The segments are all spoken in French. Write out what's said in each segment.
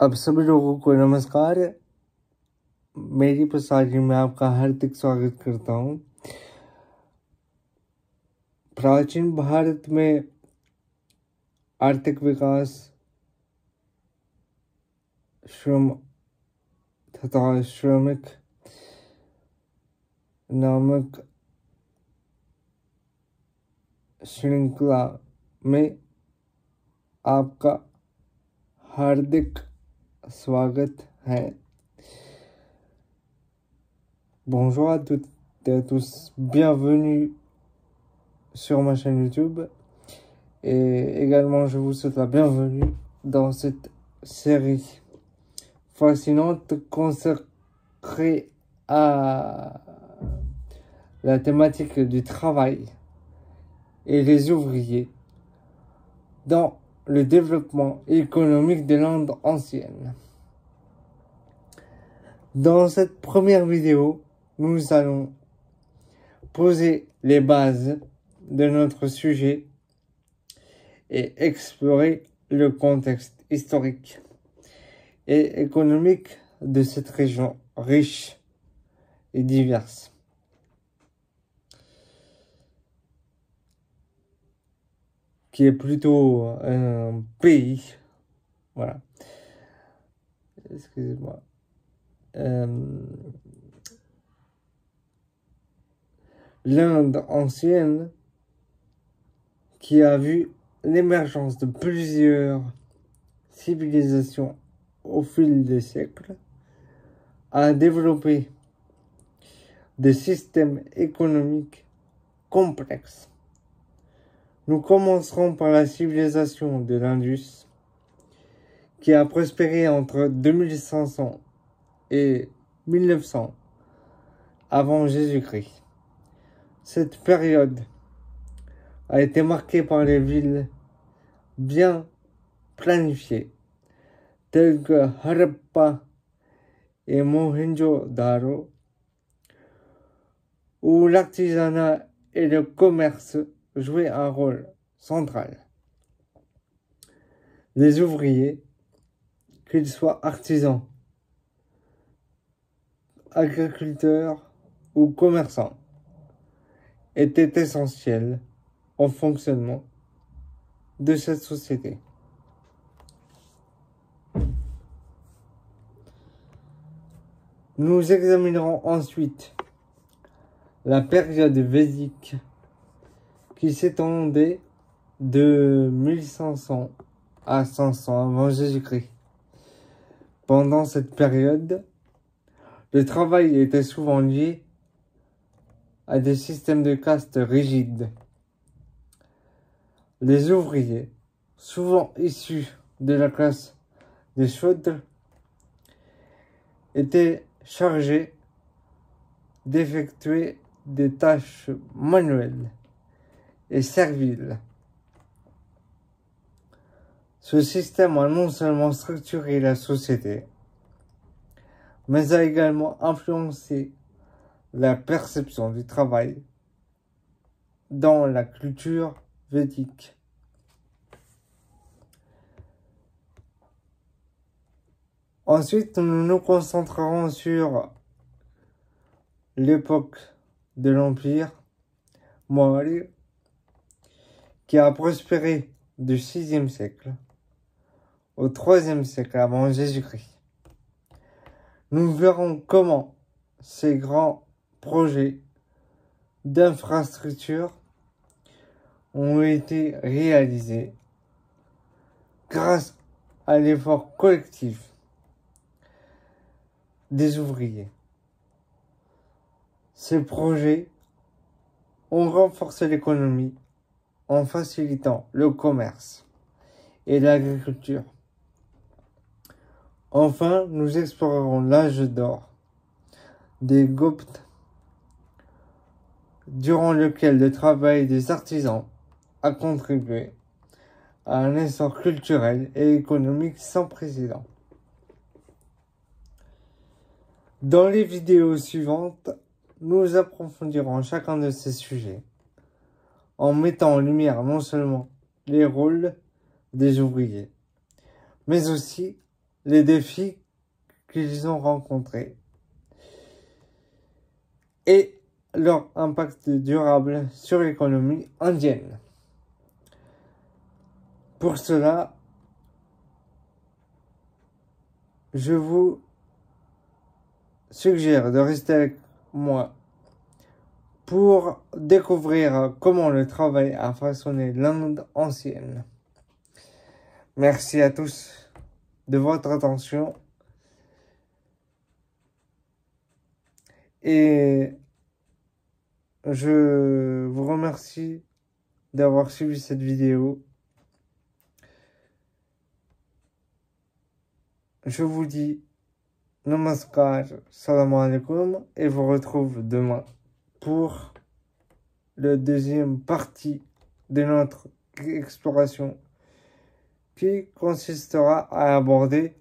अब सभी लोगों को नमस्कार। मेरी प्रसारी में आपका हार्दिक स्वागत करता हूँ। प्राचीन भारत में आर्थिक विकास, श्रम तथा श्रमिक नामक श्रृंखला में आपका हार्दिक स्वागत है। Bonjour à toutes et à tous, bienvenue sur ma chaîne YouTube et également je vous souhaite la bienvenue dans cette série fascinante consacrée à la thématique du travail et les ouvriers dans le développement économique de l'Inde ancienne. Dans cette première vidéo, nous allons poser les bases de notre sujet et explorer le contexte historique et économique de cette région riche et diverse. Qui est plutôt un pays, voilà, excusez-moi, l'Inde ancienne, qui a vu l'émergence de plusieurs civilisations au fil des siècles, a développé des systèmes économiques complexes. Nous commencerons par la civilisation de l'Indus, qui a prospéré entre 2500 et 1900 avant Jésus-Christ. Cette période a été marquée par les villes bien planifiées, telles que Harappa et Mohenjo-daro, où l'artisanat et le commerce jouaient un rôle central. Les ouvriers, qu'ils soient artisans, agriculteurs ou commerçants, étaient essentiels au fonctionnement de cette société. Nous examinerons ensuite la période védique qui s'étendait de 1500 à 500 avant Jésus-Christ. Pendant cette période, le travail était souvent lié à des systèmes de caste rigides. Les ouvriers, souvent issus de la classe des Shudras, étaient chargés d'effectuer des tâches manuelles et serviles. Ce système a non seulement structuré la société, mais a également influencé la perception du travail dans la culture védique. Ensuite, nous nous concentrerons sur l'époque de l'Empire Maurya, qui a prospéré du VIe siècle au IIIe siècle avant Jésus-Christ. Nous verrons comment ces grands projets d'infrastructures ont été réalisés grâce à l'effort collectif des ouvriers. Ces projets ont renforcé l'économie en facilitant le commerce et l'agriculture. Enfin, nous explorerons l'âge d'or des Gupta, durant lequel le travail des artisans a contribué à un essor culturel et économique sans précédent. Dans les vidéos suivantes, nous approfondirons chacun de ces sujets en mettant en lumière non seulement les rôles des ouvriers, mais aussi les défis qu'ils ont rencontrés et leur impact durable sur l'économie indienne. Pour cela, je vous suggère de rester avec moi pour découvrir comment le travail a façonné l'Inde ancienne. Merci à tous de votre attention et je vous remercie d'avoir suivi cette vidéo. Je vous dis Namaskar, Salam Alaikum et vous retrouve demain pour la deuxième partie de notre exploration qui consistera à aborder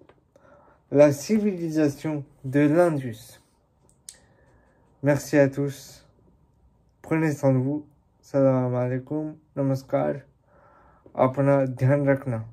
la civilisation de l'Indus. Merci à tous. Prenez soin de vous. Salam Alaikum. Namaskar. Apna dhyan rakhna.